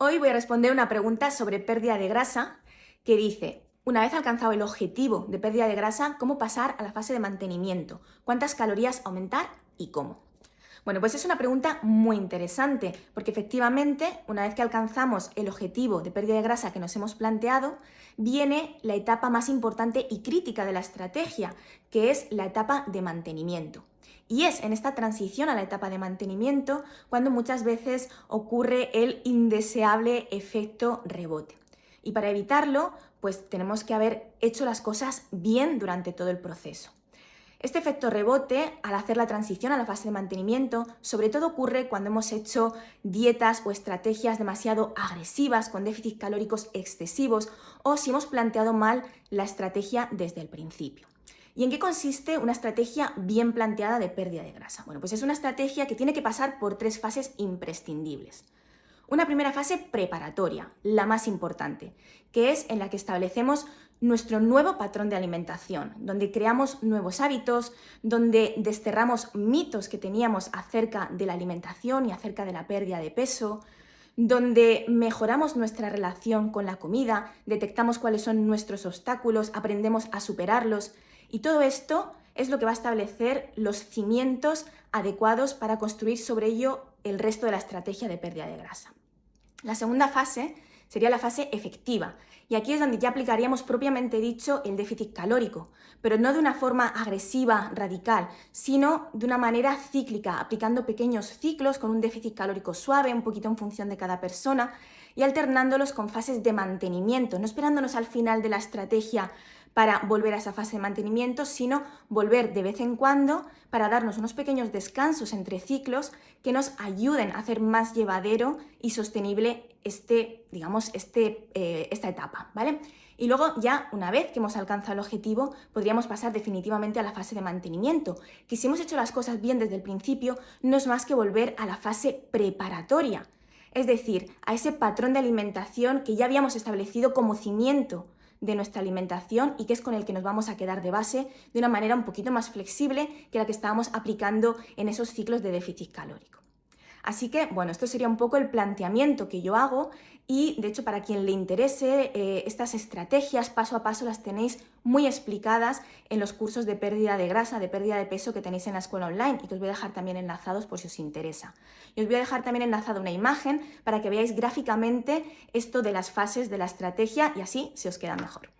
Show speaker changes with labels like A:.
A: Hoy voy a responder una pregunta sobre pérdida de grasa que dice, una vez alcanzado el objetivo de pérdida de grasa, ¿cómo pasar a la fase de mantenimiento? ¿Cuántas calorías aumentar y cómo? Bueno, pues es una pregunta muy interesante porque efectivamente, una vez que alcanzamos el objetivo de pérdida de grasa que nos hemos planteado, viene la etapa más importante y crítica de la estrategia, que es la etapa de mantenimiento. Y es en esta transición a la etapa de mantenimiento cuando muchas veces ocurre el indeseable efecto rebote. Y para evitarlo, pues tenemos que haber hecho las cosas bien durante todo el proceso. Este efecto rebote, al hacer la transición a la fase de mantenimiento, sobre todo ocurre cuando hemos hecho dietas o estrategias demasiado agresivas, con déficits calóricos excesivos, o si hemos planteado mal la estrategia desde el principio. ¿Y en qué consiste una estrategia bien planteada de pérdida de grasa? Bueno, pues es una estrategia que tiene que pasar por 3 fases imprescindibles. Una primera fase preparatoria, la más importante, que es en la que establecemos nuestro nuevo patrón de alimentación, donde creamos nuevos hábitos, donde desterramos mitos que teníamos acerca de la alimentación y acerca de la pérdida de peso, donde mejoramos nuestra relación con la comida, detectamos cuáles son nuestros obstáculos, aprendemos a superarlos, y todo esto es lo que va a establecer los cimientos adecuados para construir sobre ello el resto de la estrategia de pérdida de grasa. La segunda fase sería la fase efectiva, y aquí es donde ya aplicaríamos propiamente dicho el déficit calórico, pero no de una forma agresiva, radical, sino de una manera cíclica, aplicando pequeños ciclos con un déficit calórico suave, un poquito en función de cada persona, y alternándolos con fases de mantenimiento, no esperándonos al final de la estrategia para volver a esa fase de mantenimiento, sino volver de vez en cuando para darnos unos pequeños descansos entre ciclos que nos ayuden a hacer más llevadero y sostenible esta etapa, ¿vale? Y luego ya, una vez que hemos alcanzado el objetivo, podríamos pasar definitivamente a la fase de mantenimiento, que si hemos hecho las cosas bien desde el principio, no es más que volver a la fase preparatoria, es decir, a ese patrón de alimentación que ya habíamos establecido como cimiento de nuestra alimentación y que es con el que nos vamos a quedar de base de una manera un poquito más flexible que la que estábamos aplicando en esos ciclos de déficit calórico. Así que, bueno, esto sería un poco el planteamiento que yo hago y, de hecho, para quien le interese, estas estrategias paso a paso las tenéis muy explicadas en los cursos de pérdida de grasa, de pérdida de peso que tenéis en la escuela online y que os voy a dejar también enlazados por si os interesa. Y os voy a dejar también enlazada una imagen para que veáis gráficamente esto de las fases de la estrategia y así se os queda mejor.